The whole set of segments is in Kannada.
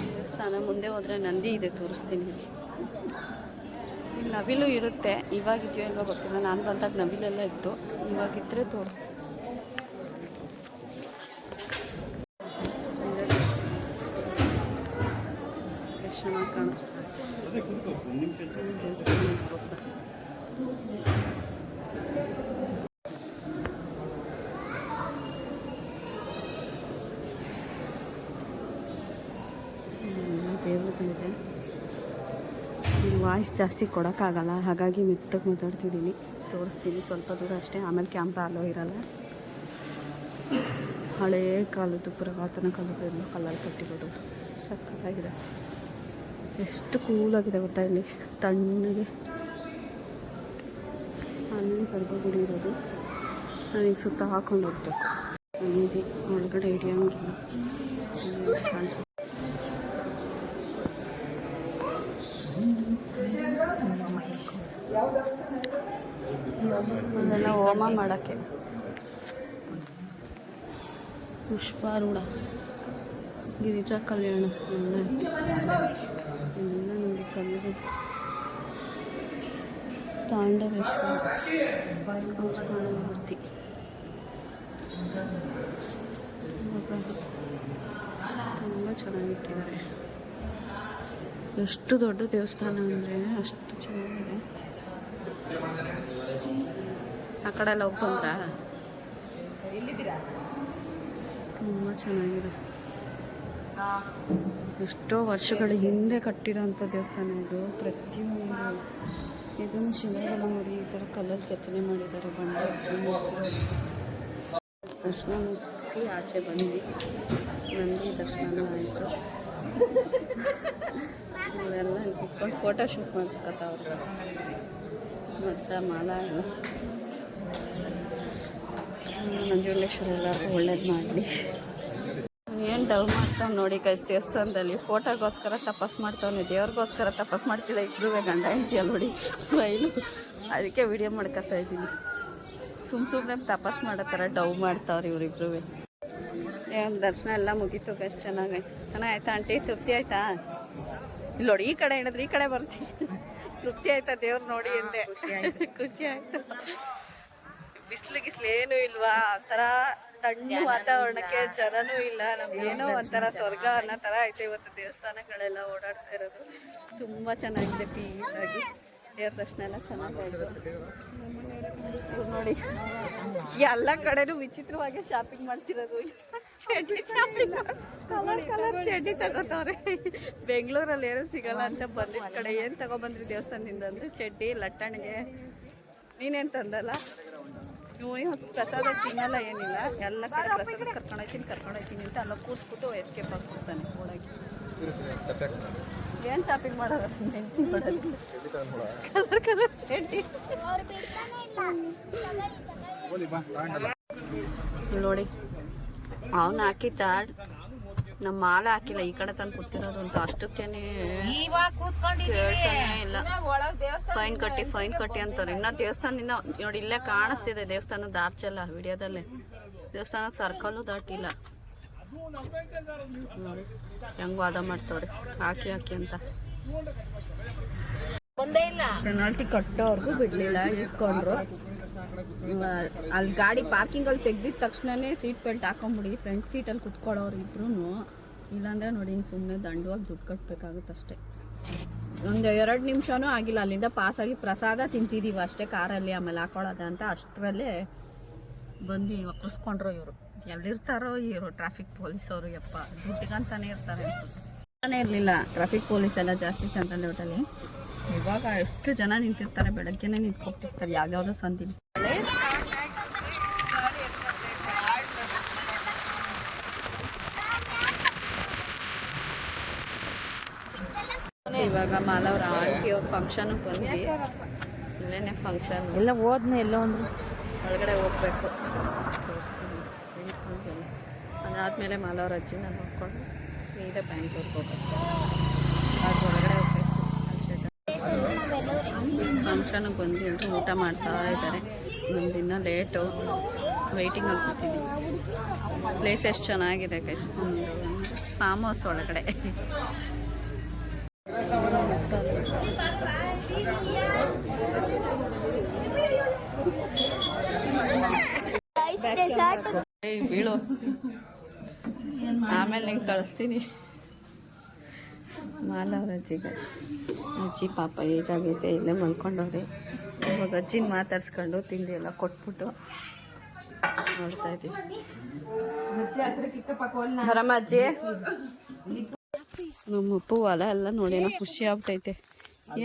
ದೇವಸ್ಥಾನ ಮುಂದೆ ಹೋದರೆ ನಂದಿ ಇದೆ, ತೋರಿಸ್ತೀನಿ. ಇಲ್ಲಿ ನವಿಲು ಇರುತ್ತೆ, ಇವಾಗಿದೆಯೋ ಇಲ್ವೋ ಗೊತ್ತಿಲ್ಲ. ನಾನು ಬಂದಾಗ ನವಿಲೆಲ್ಲ ಇತ್ತು, ಇವಾಗಿದ್ದರೆ ತೋರಿಸ್ತೀನಿ. ಚೆನ್ನಾಗಿ ಕಾಣುತ್ತೆ ದೇವರುಗಳಿದೆ. ಇಲ್ಲಿ ವಾಯ್ಸ್ ಜಾಸ್ತಿ ಕೊಡೋಕ್ಕಾಗಲ್ಲ, ಹಾಗಾಗಿ ಮೆತ್ತಗೆ ಮಾತಾಡ್ತಿದ್ದೀನಿ. ತೋರಿಸ್ತೀನಿ ಸ್ವಲ್ಪ ದೂರ ಅಷ್ಟೇ, ಆಮೇಲೆ ಕ್ಯಾಮ್ರಾ ಅಲೋ ಇರಲ್ಲ. ಹಳೇ ಕಾಲದ್ದು, ಪುರಾತನ ಕಾಲದ್ದು ಎಲ್ಲ ಕಲ್ಲಲ್ಲಿ ಕಟ್ಟಿರೋದು. ಸಕ್ಕತ್ತಾಗಿದೆ, ಎಷ್ಟು ಕೂಲಾಗಿದೆ ಗೊತ್ತಾ. ಇಲ್ಲಿ ತಣ್ಣಗೆ ಅಲ್ಲಿ ಗರ್ಭಗುಡಿ ಇರೋದು. ನಾನೀಗ ಸುತ್ತ ಹಾಕೊಂಡು ಹೋಗ್ಬೇಕು. ಸನ್ನಿಧಿ ಒಳಗಡೆ ಹಿಡಿಯೋಂಗಿಲ್ಲ ಕಾಣಿಸುತ್ತೆ. ಅದೆಲ್ಲ ಹೋಮ ಮಾಡೋಕ್ಕೆ. ಪುಷ್ಪಾರೂಢ, ಗಿರಿಜಾ ಕಲ್ಯಾಣ ಎಲ್ಲ ನೋಡಿ ಕಲ್ಲು. ತಾಂಡವೇಶ್ವರ ಮೂರ್ತಿ, ತುಂಬ ಚೆನ್ನಾಗಿಟ್ಟಿದ್ದಾರೆ. ಎಷ್ಟು ದೊಡ್ಡ ದೇವಸ್ಥಾನ ಅಂದರೆ ಅಷ್ಟು ಚೆನ್ನಾಗಿದೆ. ಆ ಕಡೆ ಎಲ್ಲ ಹೋಗ್ಬಂದ್ರ ತುಂಬ ಚೆನ್ನಾಗಿದೆ. ಎಷ್ಟೋ ವರ್ಷಗಳ ಹಿಂದೆ ಕಟ್ಟಿರೋಂಥ ದೇವಸ್ಥಾನ ಇದು. ಪ್ರತಿಯೊಂದು ಇದನ್ನು ಶಿಲೆಗಳು ನೋಡಿ ಈ ಥರ ಕಲ್ಲಲ್ಲಿ ಕೆತ್ತನೆ ಮಾಡಿದ್ದಾರೆ. ಬಂಡೆ ದರ್ಶನ ಮುಗಿಸಿ ಆಚೆ ಬಂದ್ವಿ. ನಂದಿ ದರ್ಶನ ಆಯಿತು. ಅವರೆಲ್ಲ ಕುತ್ಕೊಂಡು ಫೋಟೋ ಶೂಟ್ ಮಾಡಿಸ್ಕೊತಾವ್ರು. ಮಜ್ಜ ಮಾಲ ಎಲ್ಲ. ನಂಜುಂಡೇಶ್ವರ ಎಲ್ಲರಿಗೂ ಒಳ್ಳೇದು ಮಾಡಲಿ. ಏನು ಡವ್ ಮಾಡ್ತಾವ್ ನೋಡಿ ಗೈಸ್. ದೇವಸ್ಥಾನದಲ್ಲಿ ಫೋಟೋಗೋಸ್ಕರ ತಪಸ್ ಮಾಡ್ತಾವನೆ, ದೇವ್ರಿಗೋಸ್ಕರ ತಪಸ್ ಮಾಡ್ತಿಲ್ಲ. ಇಬ್ಬರೂ ಗಂಡ ಹೆಂಡ್ತಿಯಲ್ಲ ನೋಡಿ, ಸ್ಮೈಲು. ಅದಕ್ಕೆ ವಿಡಿಯೋ ಮಾಡ್ಕೊತಾ ಇದ್ದೀನಿ. ಸುಮ್ಮನೆ ತಪಸ್ ಮಾಡೋ ಥರ ಡವ್ ಮಾಡ್ತಾವ್ರಿ ಇವರಿಬ್ರು. ದರ್ಶನ ಎಲ್ಲ ಮುಗೀತು ಗೈಸ್. ಚೆನ್ನಾಗಾಯ್ತಾ ಆಂಟಿ? ತೃಪ್ತಿ ಆಯ್ತಾ? ಇಲ್ಲಿ ನೋಡಿ, ಈ ಕಡೆ ಹೇಳಿದ್ರೆ ಈ ಕಡೆ ಬರ್ತೀವಿ. ತೃಪ್ತಿ ಆಯ್ತಾ ದೇವ್ರು ನೋಡಿ ಅಂದೆ? ಖುಷಿ ಆಯ್ತು. ಬಿಸಿಲು ಏನೂ ಇಲ್ವಾ? ಒಂಥರ ತಣ್ಣು ವಾತಾವರಣಕ್ಕೆ, ಜನನೂ ಇಲ್ಲ. ನಮ್ಗೇನೋ ಒಂಥರ ಸ್ವರ್ಗ ಅನ್ನೋ ಥರ ಐತೆ. ಇವತ್ತು ದೇವಸ್ಥಾನಗಳೆಲ್ಲ ಓಡಾಡ್ತಾ ಇರೋದು ತುಂಬ ಚೆನ್ನಾಗಿದೆ. ಪೀಸ್ ಆಗಿ ದೇವ್ರ ದರ್ಶನ ಎಲ್ಲ ಚೆನ್ನಾಗಾಯ್ತು ನೋಡಿ. ಎಲ್ಲ ಕಡೆನೂ ವಿಚಿತ್ರವಾಗಿ ಶಾಪಿಂಗ್ ಮಾಡ್ತಿರೋದು. ಚಡ್ಡಿ ಶಾಪಿಂಗ್, ಕಲರ್ ಚಡ್ಡಿ ತಗೋತವ್ರೆ. ಬೆಂಗಳೂರಲ್ಲಿ ಏನೂ ಸಿಗಲ್ಲ ಅಂತ ಬಂದಿದ್ದ ಕಡೆ ಏನು ತಗೊಬಂದ್ರಿ ದೇವಸ್ಥಾನದಿಂದ ಅಂದರೆ ಚಡ್ಡಿ, ಲಟ್ಟಣಿಗೆ. ನೀನೇನು ತಂದಲ್ಲ? ನೀವು ಪ್ರಸಾದ ತಿನ್ನಲ್ಲ, ಏನಿಲ್ಲ. ಎಲ್ಲ ಕಡೆ ಪ್ರಸಾದ ಕರ್ಕೊಂಡೋಗ್ತೀನಿ ಅಂತ ಅಲ್ಲ ಕೂರಿಸ್ಬಿಟ್ಟು ಎಸ್ಕೇಪ್ ಆಗ್ಬಿಡ್ತಾನೆ ಓಡಾಗಿ. ಏನು ಶಾಪಿಂಗ್ ಮಾಡೋದು? ಕಲರ್ ಚಡ್ಡಿ ನೋಡಿ. ಅವನು ಹಾಕಿದ್ದ, ನಮ್ಮ ಮಾಲೆ ಹಾಕಿಲ್ಲ. ಈ ಕಡೆ ತಂದು ಕೂತಿರೋದು ಅಂತ ಅಷ್ಟಕ್ಕೇನೆ ಕೇಳ್ತಾನೆ ಇಲ್ಲ. ಫೈನ್ ಕಟ್ಟಿ ಅಂತಾರೆ. ಇನ್ನ ದೇವಸ್ಥಾನದಿಂದ ನೋಡಿ, ಇಲ್ಲೇ ಕಾಣಿಸ್ತಿದೆ ದೇವಸ್ಥಾನದ ಆರ್ಚೆಲ್ಲ ವಿಡಿಯೋದಲ್ಲೇ. ದೇವಸ್ಥಾನದ ಸರ್ಕಲ್ಲು ದಾಟಿಲ್ಲ ನೋಡಿ. ಹೆಂಗ್ ವಾದ ಮಾಡ್ತವ್ರೆ, ಹಾಕಿ ಅಂತ. ಪೆನಾಲ್ಟಿ ಕಟ್ಟೋರ್ಗು ಬಿಡ್ಲಿಲ್ಲ, ಇಸ್ಕೊಂಡ್ರು. ಅಲ್ಲಿ ಗಾಡಿ ಪಾರ್ಕಿಂಗಲ್ಲಿ ತೆಗ್ದಿದ ತಕ್ಷಣನೇ ಸೀಟ್ ಬೆಲ್ಟ್ ಹಾಕೊಂಬಿಡಿ. ಫ್ರಂಟ್ ಸೀಟಲ್ಲಿ ಕುತ್ಕೊಳ್ಳೋರು ಇಬ್ರು. ಇಲ್ಲಾಂದರೆ ನೋಡಿ ಹಿಂಗೆ ಸುಮ್ಮನೆ ದಂಡವಾಗಿ ದುಡ್ಡು ಕಟ್ಟಬೇಕಾಗುತ್ತೆ ಅಷ್ಟೇ. ಒಂದು 2 ನಿಮಿಷನೂ ಆಗಿಲ್ಲ ಅಲ್ಲಿಂದ ಪಾಸಾಗಿ ಪ್ರಸಾದ ತಿಂತಿದ್ದೀವಿ ಅಷ್ಟೇ ಕಾರಲ್ಲಿ. ಆಮೇಲೆ ಹಾಕೊಳ್ಳೋದ ಅಂತ ಅಷ್ಟರಲ್ಲೇ ಬಂದು ಒಪ್ಪಿಸ್ಕೊಂಡ್ರು ಇವರು. ಎಲ್ಲಿರ್ತಾರೋ ಇವರು ಟ್ರಾಫಿಕ್ ಪೊಲೀಸವರು. ಯಪ್ಪ, ದುಡ್ಡಿಗಂತಾನೆ ಇರ್ತಾರೆ ಅನ್ಸುತ್ತೆ. ಇರಲಿಲ್ಲ ಟ್ರಾಫಿಕ್ ಪೊಲೀಸ್ ಎಲ್ಲ ಜಾಸ್ತಿ ಸೆಂಟ್ರಲ್ ಹೋಟೆಲಿ. ಇವಾಗ ಎಷ್ಟು ಜನ ನಿಂತಿರ್ತಾರೆ, ಬೆಳಗ್ಗೆನೇ ನಿಂತ್ಕೊಟ್ಟಿರ್ತಾರೆ ಯಾವ್ದಾವುದೋ ಸಂದಿ. ಇವಾಗ ಮಾಲವ್ರ ಆಂಟಿ ಅವ್ರ ಫಂಕ್ಷನ್ಗೆ ಬಂದ್ವಿ. ಇಲ್ಲೇನೆ ಫಂಕ್ಷನ್ ಎಲ್ಲ ಹೋದ್ನ ಎಲ್ಲೋ ಒಂದು ಒಳಗಡೆ ಹೋಗ್ಬೇಕು, ತೋರಿಸ್ತೀನಿ. ಅದಾದಮೇಲೆ ಮಾಲವ್ರ ಅಜ್ಜಿನ ನೋಡ್ಕೊಂಡು ಸೀದಾ ಬ್ಯಾಂಗ್ಳೂರ್ಗೆ ಹೋಗ್ಬೇಕು. ಅದು ಒಳಗಡೆ ಹೋಗ್ಬೇಕು. ಫಂಕ್ಷನಿಗೆ ಬಂದು ಎಲ್ಲರೂ ಊಟ ಮಾಡ್ತಾ ಇದ್ದಾರೆ. ನಮ್ದು ಇನ್ನೂ ಲೇಟು, ವೆಯ್ಟಿಂಗಲ್ಲಿ ಕೂತಿದ್ದೀವಿ. ಪ್ಲೇಸ್ ಎಷ್ಟು ಚೆನ್ನಾಗಿದೆ ಗೈಸ್, ಒಂದು ಫಾರ್ಮ್ ಹೌಸ್ ಒಳಗಡೆ. ಬೀಳು, ಆಮೇಲೆ ನಿಂಗೆ ಕಳಿಸ್ತೀನಿ. ಮಾಲವ್ರ ಅಜ್ಜಿಗೆ, ಅಜ್ಜಿ ಪಾಪ ಏಜ್ ಆಗೈತೆ, ಇಲ್ಲೇ ಮಲ್ಕೊಂಡವ್ರೆ. ಇವಾಗ ಅಜ್ಜಿನ ಮಾತಾಡ್ಸ್ಕೊಂಡು ತಿಂಡಿ ಎಲ್ಲ ಕೊಟ್ಬಿಟ್ಟು ನೋಡ್ತಾ ಇದ್ದೀವಿ. ಆರಾಮ ಅಜ್ಜಿ? ನಮ್ಮ ಅಪ್ಪು ಹೊಲ ಎಲ್ಲ ನೋಡೇನೋ ಖುಷಿ ಆಗ್ತೈತೆ.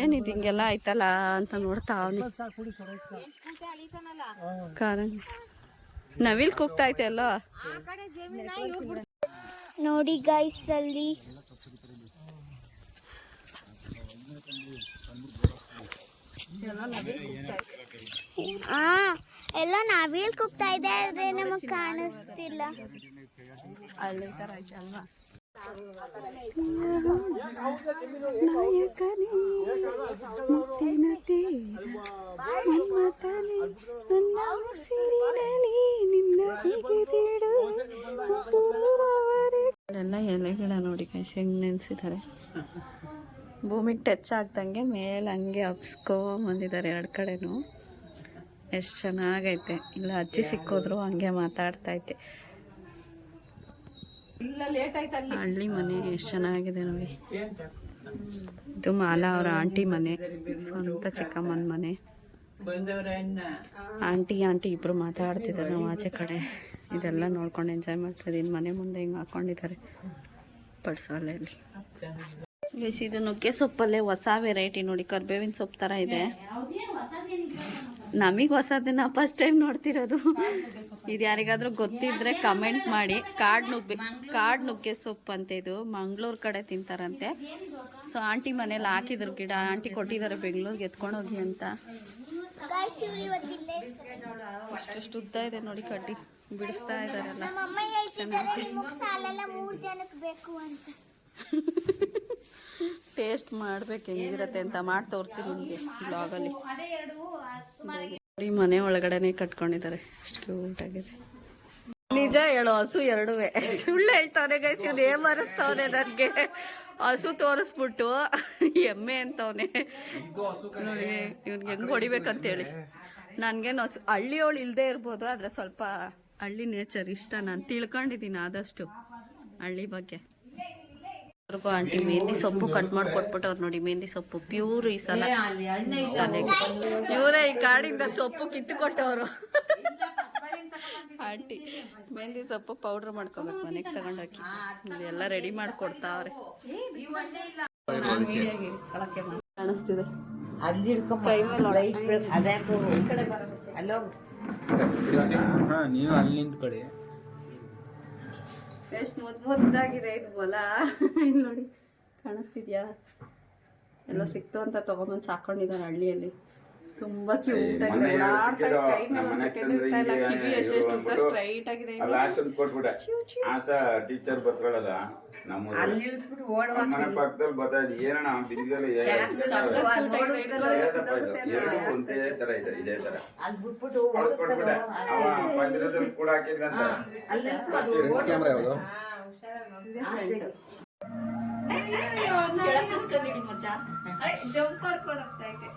ಏನಿದು ಹಿಂಗೆಲ್ಲ ಆಯ್ತಲ್ಲ ಅಂತ ನೋಡ್ತಾ ಅವನಿ. ನವಿಲ್ ಕೂಗ್ತಾ ಐತೆ ಅಲ್ಲ ನೋಡಿ ಗೈಸ್. ಅಲ್ಲಿ ಎಲ್ಲ ನವಿಲ್ ಕೂಗ್ತಾ ಇದೆ, ಆದ್ರೆ ನಮಗ್ ಕಾಣಿಸ್ತಿಲ್ಲ. ಹಳ್ಳಿ ತರ ಐತೆ ಅಲ್ವಾ? ಎಲ್ಲ ಎಲೆಗಳ ನೋಡಿ ಕೈಸಿ ಹೆಂಗ್ ನೆನ್ಸಿದ್ದಾರೆ. ಭೂಮಿಗೆ ಟಚ್ ಆಗ್ದಂಗೆ ಮೇಲೆ ಹಂಗೆ ಬಂದಿದ್ದಾರೆ ಎರಡು ಕಡೆನೂ. ಎಷ್ಟು ಚೆನ್ನಾಗೈತೆ. ಇಲ್ಲ ಅಜ್ಜಿ ಸಿಕ್ಕೋದ್ರು ಹಂಗೆ ಮಾತಾಡ್ತೈತೆ. ಹಳ್ಳಿ ಮನೆ ಎಷ್ಟು ಚೆನ್ನಾಗಿದೆ ನೋಡಿ. ಇದು ಮಾಲಾ ಅವರ ಆಂಟಿ ಮನೆ, ಸ್ವಂತ ಚಿಕ್ಕಮ್ಮನ ಮನೆ. ಆಂಟಿ ಇಬ್ರು ಮಾತಾಡ್ತಿದ್ದಾರೆ ನಾವು ಆಚೆ ಕಡೆ. ಇದೆಲ್ಲ ನೋಡ್ಕೊಂಡು ಎಂಜಾಯ್ ಮಾಡ್ತಾ ಇದ್ದೀನಿ. ಮನೆ ಮುಂದೆ ಹಿಂಗೆ ಹಾಕೊಂಡಿದ್ದಾರೆ ಪಡ್ಸಲೆಯಲ್ಲಿ. ಇದು ನುಗ್ಗೆ ಸೊಪ್ಪಲ್ಲೇ ಹೊಸ ವೆರೈಟಿ ನೋಡಿ, ಕರ್ಬೇವಿನ ಸೊಪ್ಪು ಥರ ಇದೆ. ನಮಗೆ ಹೊಸದನ್ನ ಫಸ್ಟ್ ಟೈಮ್ ನೋಡ್ತಿರೋದು. ಇದು ಯಾರಿಗಾದ್ರೂ ಗೊತ್ತಿದ್ರೆ ಕಮೆಂಟ್ ಮಾಡಿ. ಕಾಡು ನುಗ್ಗೆ ಸೊಪ್ಪು ಅಂತ, ಇದು ಮಂಗ್ಳೂರ್ ಕಡೆ ತಿಂತಾರಂತೆ. ಸೊ ಆಂಟಿ ಮನೇಲಿ ಹಾಕಿದ್ರು ಗಿಡ, ಆಂಟಿ ಕೊಟ್ಟಿದ್ದಾರೆ ಬೆಂಗಳೂರಿಗೆ ಎತ್ಕೊಂಡೋಗಿ ಅಂತ. ಅಷ್ಟು ಉದ್ದ ಇದೆ ನೋಡಿ, ಕಡ್ಡಿ ಬಿಡಿಸ್ತಾ ಇದಾರೆಲ್ಲ. ಟೇಸ್ಟ್ ಮಾಡ್ಬೇಕು ಹೆಂಗಿರತ್ತೆ ಅಂತ ಮಾಡಿ ತೋರಿಸ್ತೀನಿ ನಿಮಗೆ ಬ್ಲಾಗಲ್ಲಿ. ಮನೆ ಒಳಗಡೆನೆ ಕಟ್ಕೊಂಡಿದ್ದಾರೆ, ಎಷ್ಟು ಕ್ಯೂಟ್ ಆಗಿದೆ. ನಿಜ ಹೇಳು, ಹಸು ಎರಡುವೆ. ಸುಳ್ಳು ಹೇಳ್ತಾವನೆ ಗೈಸ್, ಇವ್ನು ಏಮರಿಸ್ತವನೆ ನನಗೆ. ಹಸು ತೋರಿಸ್ಬಿಟ್ಟು ಎಮ್ಮೆ ಅಂತವನೆ ನೋಡಿ. ಇವ್ನಿಗೆ ಹೆಂಗೆ ಹೊಡಿಬೇಕಂತೇಳಿ. ನನಗೇನು ಹಸು ಹಳ್ಳಿಯವಳು ಇಲ್ಲದೆ ಇರ್ಬೋದು, ಆದರೆ ಸ್ವಲ್ಪ ಹಳ್ಳಿ ನೇಚರ್ ಇಷ್ಟ. ನಾನು ತಿಳ್ಕೊಂಡಿದ್ದೀನಿ ಆದಷ್ಟು ಹಳ್ಳಿ ಬಗ್ಗೆ. ಆಂಟಿ ಮೆಹಂದಿ ಸೊಪ್ಪು ಕಟ್ ಮಾಡಿ ಕೊಟ್ಬಿಟ್ಟವ್ರು ನೋಡಿ. ಮೆಹಂದಿ ಸೊಪ್ಪು ಪ್ಯೂರ್ ಈ ಸಲ ತಲೆಗೆ. ಇವರೇ ಈ ಕಾಡಿಂದ ಸೊಪ್ಪು ಕಿತ್ತು ಕೊಟ್ಟವರು. ಆಂಟಿ ಮೆಹಂದಿ ಸೊಪ್ಪು ಪೌಡ್ರ್ ಮಾಡ್ಕೋಬೇಕು, ಮನೆಗೆ ತಗೊಂಡೋಗಿ ಎಲ್ಲ ರೆಡಿ ಮಾಡಿಕೊಡ್ತಾವ್ರೆ. ಕಾಣಿಸ್ತಿದೆ ಕೈ ಮೇಲೆ. ಈ ಕಡೆ ನೀವು ಅಲ್ಲಿ ನಿಂತ್ಕೊಳ್ಳಿ. ಎಷ್ಟು ಮುದ್ದಾಗಿದೆ ಇದು ಹೊಲ. ಇಲ್ಲಿ ನೋಡಿ, ಕಾಣಿಸ್ತಿದ್ಯಾ? ಎಲ್ಲ ಸಿಕ್ತು ಅಂತ ತಗೊಂಬಂದು ಸಾಕೊಂಡಿದ್ದಾನೆ ಹಳ್ಳಿಯಲ್ಲಿ. ತುಂಬಾ ಕ್ಯೂಟ್ ಆಗಿದೆ. ಕೈ ಮೇಲೆ ಒಂದು ಸೆಕೆಂಡ್ ಇರ್ತಾ ಇಲ್ಲ. ಕಿವಿ ಎಷ್ಟೆಷ್ಟು ಉದ್ದ ಸ್ಟ್ರೈಟ್ ಆಗಿದೆ. ಟೀಚರ್ ಬರ್ತಾಳಲ್ಲ ಮನೆ ಪಕ್ಕದಲ್ಲಿ ಬರ್ತಾ ಇದೆ. ಏನಣ್ಣ ಬಿಂದಿಗೆಲ್ಲ ಒಂದೇ ತರ ಇದೆ, ಇದೇ ತರ ಕೊಟ್ಬಿಟ್ಟೆ. ಅವ ಪಂಜರದಲ್ಲಿ ಕೂಡ ಹಾಕಿದ್ರಂತ. ಕ್ಯಾಮ್ರಾ ಯಾವುದು? ಜಂಪ್ ಮಾಡ್ಕೊಂಡು ಹೋಗ್ತಾ ಇದೆ.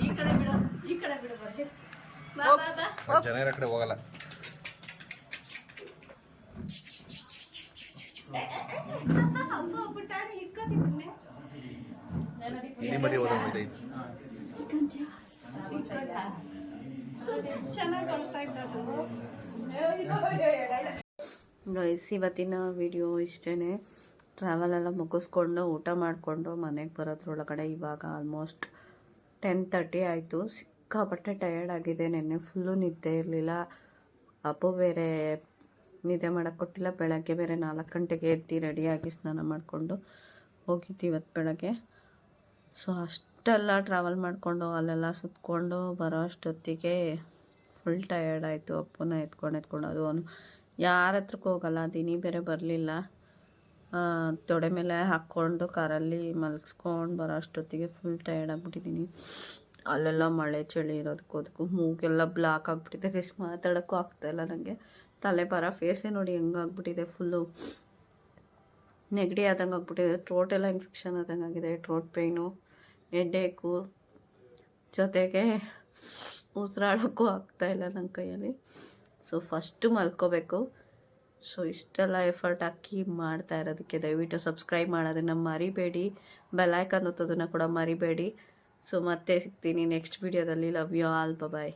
ಈ ಕಡೆ ಬಿಡು, ಈ ಕಡೆ ಬಿಡು. ಜನರ ಕಡೆ ಹೋಗಲ್ಲ. ಇಲ್ಲಿ ಮರಿ ಹೋದ ಗೈಸ್, ಇವತ್ತಿನ ವಿಡಿಯೋ ಇಷ್ಟೇ. ಟ್ರಾವೆಲ್ ಎಲ್ಲ ಮುಗಿಸ್ಕೊಂಡು ಊಟ ಮಾಡಿಕೊಂಡು ಮನೆಗೆ ಬರೋದ್ರೊಳಗಡೆ ಇವಾಗ ಆಲ್ಮೋಸ್ಟ್ 10:30 ಆಯಿತು. ಸಿಕ್ಕಾಪಟ್ಟೆ ಟಯರ್ಡ್ ಆಗಿದೆ. ನೆನ್ನೆ ಫುಲ್ಲು ನಿದ್ದೆ ಇರಲಿಲ್ಲ. ಅಪ್ಪು ಬೇರೆ ನಿದ್ದೆ ಮಾಡೋಕ್ಕೆ ಕೊಟ್ಟಿಲ್ಲ. ಬೆಳಗ್ಗೆ ಬೇರೆ 4 ಗಂಟೆಗೆ ಎದ್ದು ರೆಡಿಯಾಗಿ ಸ್ನಾನ ಮಾಡಿಕೊಂಡು ಹೋಗಿದ್ವಿ ಇವತ್ತು ಬೆಳಗ್ಗೆ. ಸೊ ಅಷ್ಟೆಲ್ಲ ಟ್ರಾವೆಲ್ ಮಾಡಿಕೊಂಡು ಅಲ್ಲೆಲ್ಲ ಸುತ್ಕೊಂಡು ಬರೋ ಅಷ್ಟೊತ್ತಿಗೆ ಫುಲ್ ಟಯರ್ಡ್ ಆಯಿತು. ಅಪ್ಪನ ಎತ್ಕೊಂಡು ಅದು ಅವನು ಯಾರ ಹತ್ರಕ್ಕೆ ಹೋಗಲ್ಲ. ದಿನಿ ಬೇರೆ ಬರಲಿಲ್ಲ. ತೊಡೆ ಮೇಲೆ ಹಾಕ್ಕೊಂಡು ಕಾರಲ್ಲಿ ಮಲಗಿಸ್ಕೊಂಡು ಬರೋ ಅಷ್ಟೊತ್ತಿಗೆ ಫುಲ್ ಟಯರ್ಡ್ ಆಗಿಬಿಟ್ಟಿದ್ದೀನಿ. ಅಲ್ಲೆಲ್ಲ ಮಳೆ ಚಳಿ ಇರೋದಕ್ಕೂ ಅದಕ್ಕೂ ಮೂಗೆಲ್ಲ ಬ್ಲಾಕ್ ಆಗಿಬಿಟ್ಟಿದೆ ಗೈಸ್, ಮಾತಾಡೋಕ್ಕೂ ಆಗ್ತಾಯಿಲ್ಲ ನನಗೆ. ತಲೆ ಭಾರ, ಫೇಸೇ ನೋಡಿ ಹೆಂಗಾಗ್ಬಿಟ್ಟಿದೆ, ಫುಲ್ಲು ನೆಗಡಿ ಆದಂಗೆ ಆಗ್ಬಿಟ್ಟಿದೆ. ಥ್ರೋಟೆಲ್ಲ ಇನ್ಫೆಕ್ಷನ್ ಆದಂಗೆ ಆಗಿದೆ, ಥ್ರೋಟ್ ಪೇಯ್ನು, ಹೆಡ್ಡೇಕು, ಜೊತೆಗೆ ಉಸಿರಾಡೋಕ್ಕೂ ಆಗ್ತಾಯಿಲ್ಲ ನನ್ನ ಕೈಯಲ್ಲಿ. ಸೊ ಫಸ್ಟು ಮಲ್ಕೋಬೇಕು. ಸೊ ಇಷ್ಟೆಲ್ಲ ಎಫರ್ಟ್ ಹಾಕಿ ಮಾಡ್ತಾ ಇರೋದಕ್ಕೆ ದಯವಿಟ್ಟು ಸಬ್ಸ್ಕ್ರೈಬ್ ಮಾಡೋದನ್ನು ಮರಿಬೇಡಿ, ಬೆಲ್ ಐಕಾನ್ ಒತ್ತೋದನ್ನು ಕೂಡ ಮರಿಬೇಡಿ. ಸೊ ಮತ್ತೆ ಸಿಗ್ತೀನಿ ನೆಕ್ಸ್ಟ್ ವಿಡಿಯೋದಲ್ಲಿ. Love you all, bye.